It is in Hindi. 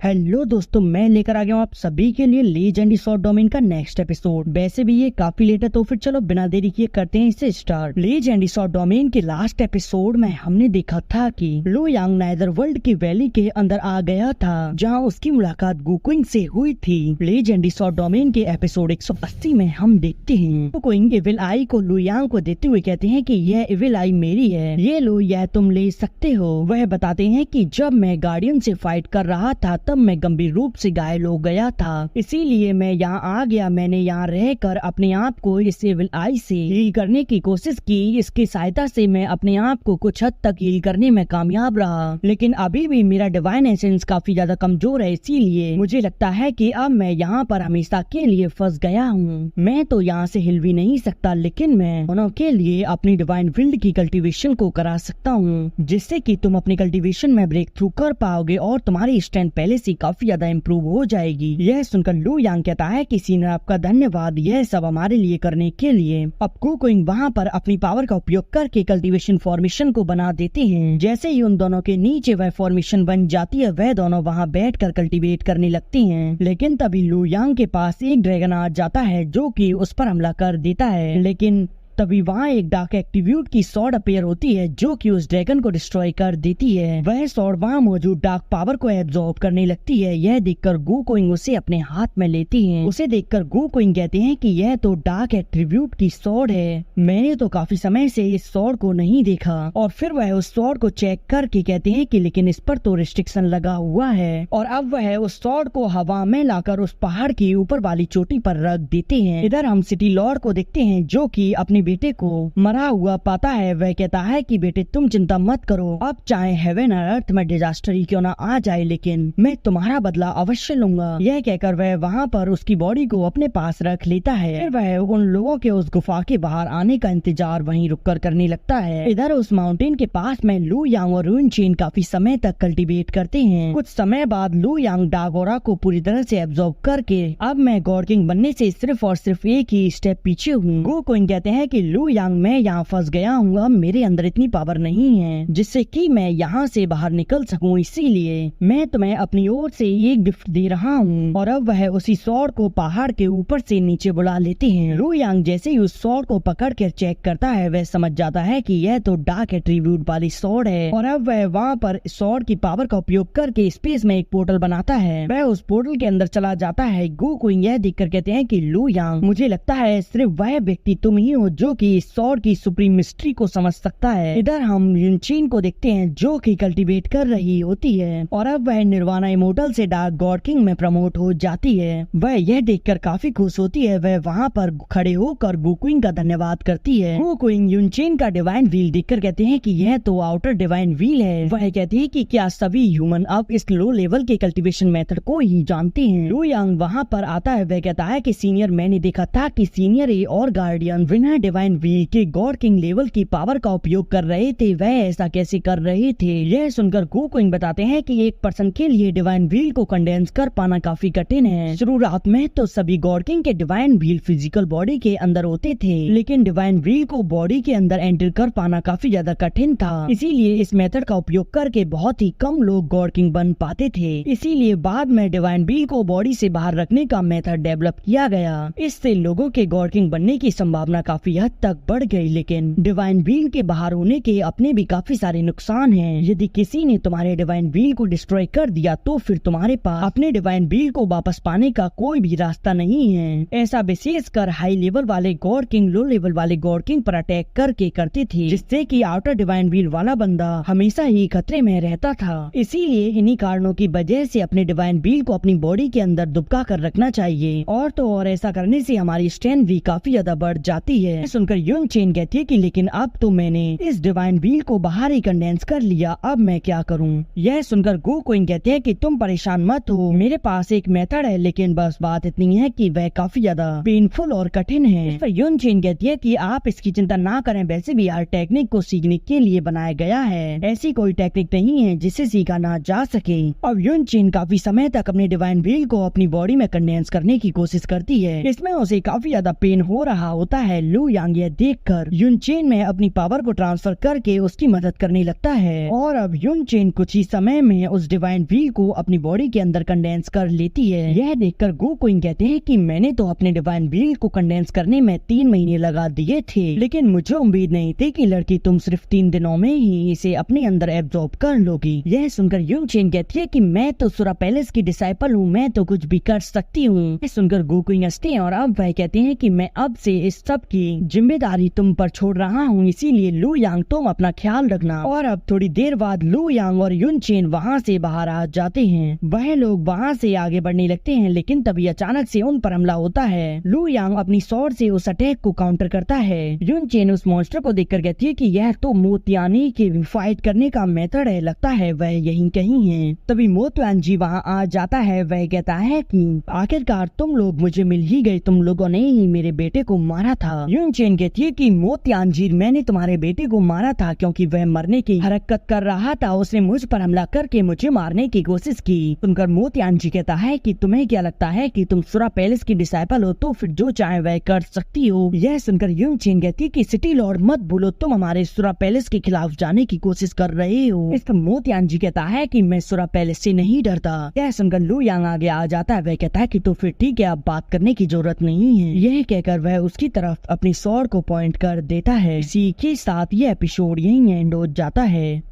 हेलो दोस्तों, मैं लेकर आ गया हूँ आप सभी के लिए लीजेंडरी शॉर्ट डोमेन का नेक्स्ट एपिसोड। वैसे भी ये काफी लेट है तो फिर चलो बिना देरी किए करते हैं इसे स्टार्ट। लीजेंडरी शॉर्ट डोमेन के लास्ट एपिसोड में हमने देखा था कि लू यांग नाइदर वर्ल्ड की वैली के अंदर आ गया था जहाँ उसकी मुलाकात गुकुइंग से हुई थी। लीजेंडरी शॉर्ट डोमेन के एपिसोड 180 में हम देखते हैं गुकुइंग इविल आई को लू यांग को देते हुए कहते हैं कि यह इविल आई मेरी है, ये लो यह तुम ले सकते हो। वह बताते हैं कि जब मैं गार्डियन से फाइट कर रहा था तब मैं गंभीर रूप से घायल हो गया था, इसीलिए मैं यहाँ आ गया। मैंने यहाँ रहकर अपने आप को इस इविल आई से हील करने की कोशिश की। इसकी सहायता से मैं अपने आप को कुछ हद तक हील करने में कामयाब रहा, लेकिन अभी भी मेरा डिवाइन एसेंस काफी ज्यादा कमजोर है, इसीलिए मुझे लगता है कि अब मैं यहाँ पर हमेशा के लिए फंस गया हूँ। मैं तो यहाँ से हिल भी नहीं सकता, लेकिन मैं दोनों के लिए अपनी डिवाइन फील्ड की कल्टीवेशन को करा सकता हूँ, जिससे कि तुम अपनी कल्टीवेशन में ब्रेक थ्रू कर पाओगे और तुम्हारी स्ट्रेंथ पहले से काफी ज्यादा इम्प्रूव हो जाएगी। यह सुनकर लू यांग कहता है कि सीनियर आपका धन्यवाद यह सब हमारे लिए करने के लिए। अब गुकुइंग वहाँ पर अपनी पावर का उपयोग करके कल्टीवेशन फॉर्मेशन को बना देते हैं। जैसे ही उन दोनों के नीचे वह फॉर्मेशन बन जाती है, वह दोनों वहाँ बैठकर कल्टीवेट करने लगते हैं। लेकिन तभी लू यांग के पास एक ड्रैगन आ जाता है जो कि उस पर हमला कर देता है, लेकिन तभी वहाँ एक डार्क एक्टिव्यूट की सॉर्ड अपेयर होती है जो कि उस ड्रैगन को डिस्ट्रॉय कर देती है। वह सॉर्ड वहाँ मौजूद डार्क पावर को एब्जॉर्ब करने लगती है। यह देखकर गुकुइंग उसे अपने हाथ में लेती है। उसे देखकर गुकुइंग कहते हैं कि यह तो डार्क एक्टिव्यूट की सॉर्ड है, मैंने तो काफी समय से इस सॉर्ड को नहीं देखा। और फिर वह उस सॉर्ड को चेक करके कहते हैं कि लेकिन इस पर तो रिस्ट्रिक्शन लगा हुआ है, और अब वह उस सॉर्ड को हवा में लाकर उस पहाड़ की ऊपर वाली चोटी पर रख देते हैं। इधर हम सिटी लॉर्ड को देखते हैं जो कि अपने बेटे को मरा हुआ पाता है। वह कहता है कि बेटे तुम चिंता मत करो, अब चाहे हेवन और अर्थ में डिजास्टर ही क्यों ना आ जाए, लेकिन मैं तुम्हारा बदला अवश्य लूंगा। यह कहकर वह वहाँ पर उसकी बॉडी को अपने पास रख लेता है। फिर वह उन लोगों के उस गुफा के बाहर आने का इंतजार वहीं रुककर करने लगता है। इधर उस माउंटेन के पास में लू यांग और रून चेन काफी समय तक कल्टीवेट करते हैं। कुछ समय बाद लू यांग डागोरा को पूरी तरह से एब्जॉर्ब करके अब मैं गॉड किंग बनने से सिर्फ और सिर्फ एक ही स्टेप पीछे हूँ। गुकुइंग कहते हैं कि लू यांग मैं यहाँ फंस गया हूँ, अब मेरे अंदर इतनी पावर नहीं है जिससे कि मैं यहाँ से बाहर निकल सकूँ, इसीलिए मैं तुम्हें अपनी ओर से एक गिफ्ट दे रहा हूँ। और अब वह उसी सॉर्ड को पहाड़ के ऊपर से नीचे बुला लेते हैं। लू यांग जैसे ही उस सॉर्ड को पकड़ कर चेक करता है, वह समझ जाता है कि यह तो डार्क एट्रीब्यूट वाली सॉर्ड है, और अब वह वहाँ पर सॉर्ड की पावर का उपयोग करके स्पेस में एक पोर्टल बनाता है। वह उस पोर्टल के अंदर चला जाता है। गुकुइंग यह देखकर कहते हैं कि लू यांग मुझे लगता है सिर्फ वह व्यक्ति तुम ही हो जो कि सॉर्ड की सुप्रीम मिस्ट्री को समझ सकता है। इधर हम यूनचीन को देखते हैं जो कि कल्टीवेट कर रही होती है, और अब वह निर्वाणा इमोर्टल से डार्क गॉड किंग में प्रमोट हो जाती है। वह यह देखकर काफी खुश होती है। वह वहाँ पर खड़े होकर गुकुइंग का धन्यवाद करती है। गुकुइंग यूनचीन का डिवाइन व्हील देखकर कहते हैं कि यह तो आउटर डिवाइन व्हील है। वह कहते हैं कि क्या सभी ह्यूमन अब इस लो लेवल के कल्टीवेशन मेथड को ही जानते हैं। लू यांग वहाँ पर आता है। वह कहता है कि सीनियर मैंने देखा था कि सीनियर ए और गार्डियन बिना डिवाइन व्हील के गॉड किंग लेवल की पावर का उपयोग कर रहे थे, वह ऐसा कैसे कर रहे थे। यह सुनकर गुकुइंग बताते हैं कि एक पर्सन के लिए डिवाइन व्हील को कंडेंस कर पाना काफी कठिन है। शुरुआत में तो सभी गॉड किंग के डिवाइन व्हील फिजिकल बॉडी के अंदर होते थे, लेकिन डिवाइन व्हील को बॉडी के अंदर एंटर कर पाना काफी ज्यादा कठिन था, इसीलिए इस मेथड का उपयोग करके बहुत ही कम लोग गॉड किंग बन पाते थे। इसीलिए बाद में डिवाइन व्हील को बॉडी से बाहर रखने का मेथड डेवलप किया गया। इससे लोगों के गॉड किंग बनने की संभावना काफी हद तक बढ़ गई, लेकिन डिवाइन व्हील के बाहर होने के अपने भी काफी सारे नुकसान हैं। यदि किसी ने तुम्हारे डिवाइन व्हील को डिस्ट्रॉय कर दिया तो फिर तुम्हारे पास अपने डिवाइन व्हील को वापस पाने का कोई भी रास्ता नहीं है। ऐसा विशेषकर हाई लेवल वाले गॉड किंग लो लेवल वाले गॉड किंग पर अटैक करके करते थे, जिससे कि आउटर डिवाइन व्हील वाला बंदा हमेशा ही खतरे में रहता था। इसीलिए इन्हीं कारणों की वजह से अपने डिवाइन व्हील को अपनी बॉडी के अंदर दुबका कर रखना चाहिए, और तो और ऐसा करने से हमारी स्ट्रेंथ भी काफी ज्यादा बढ़ जाती है। सुनकर यूनचेन कहती है कि लेकिन अब तो मैंने इस डिवाइन व्हील को बाहर ही कंडेंस कर लिया, अब मैं क्या करूं। यह सुनकर गुकुइंग कहते हैं कि तुम परेशान मत हो, मेरे पास एक मेथड है, लेकिन बस बात इतनी है कि वह काफी ज्यादा पेनफुल और कठिन है। इस पर यूनचेन कहती है कि आप इसकी चिंता ना करें, वैसे भी हर टेक्निक को सीखने के लिए बनाया गया है, ऐसी कोई टेक्निक नहीं है जिसे सीखा ना जा सके। अब यूनचेन काफी समय तक अपने डिवाइन व्हील को अपनी बॉडी में कंडेंस करने की कोशिश करती है। इसमें उसे काफी ज्यादा पेन हो रहा होता है। लू यांग यह देखकर युनचेन में अपनी पावर को ट्रांसफर करके उसकी मदद करने लगता है और अब युनचेन कुछ ही समय में उस डिवाइन व्हील को अपनी बॉडी के अंदर कंडेंस कर लेती है। यह देखकर गोकुइन कहते हैं कि मैंने तो अपने डिवाइन व्हील को कंडेंस करने में 3 महीने लगा दिए थे, लेकिन मुझे उम्मीद नहीं थी कि लड़की तुम सिर्फ 3 दिनों में ही इसे अपने अंदर एब्जॉर्ब कर लोगी। यह सुनकर युनचेन कहती है कि मैं तो सुरा पैलेस की डिसाइपल हूँ, मैं तो कुछ भी कर सकती हूँ। यह सुनकर गोकुइन हंसते हैं और अब वह कहते हैं कि मैं अब से इस सब की जिम्मेदारी तुम पर छोड़ रहा हूँ, इसीलिए लू यांग तुम अपना ख्याल रखना। और अब थोड़ी देर बाद लू यांग और युनचेन वहाँ से बाहर आ जाते हैं। वह लोग वहाँ से आगे बढ़ने लगते हैं, लेकिन तभी अचानक से उन पर हमला होता है। लू यांग अपनी स्वॉर्ड से उस अटैक को काउंटर करता है। युनचेन उस मॉन्स्टर को देखकर कहती है कि यह तो मोतियानी के फाइट करने का मेथड है, लगता है वह यहीं कहीं है। तभी मोतियान जी वहाँ आ जाता है। वह कहता है कि आखिरकार तुम लोग मुझे मिल ही गए, तुम लोगों ने ही मेरे बेटे को मारा था। युनचेन कहती है कि मोतियान जी मैंने तुम्हारे बेटे को मारा था क्योंकि वह मरने की हरकत कर रहा था, उसने मुझ पर हमला करके मुझे मारने की कोशिश की। सुनकर मोतियान जी कहता है कि तुम्हें क्या लगता है कि तुम सुरा पैलेस की डिसाइपल हो तो फिर जो चाहे वह कर सकती हो। यह सुनकर युनचेन कहती है कि सिटी लॉर्ड मत भूलो, तुम हमारे सुरा पैलेस के खिलाफ जाने की कोशिश कर रहे हो। इस पर मोतियान जी कहता है कि मैं सुरा पैलेस से नहीं डरता। यह सुनकर लू यांग आगे आ जाता है। वह कहता है कि तो फिर ठीक है, अब बात करने की जरूरत नहीं है। यह कहकर वह उसकी तरफ अपनी स्वॉर्ड को पॉइंट कर देता है। इसी के साथ यह एपिसोड यहीं एंड हो जाता है।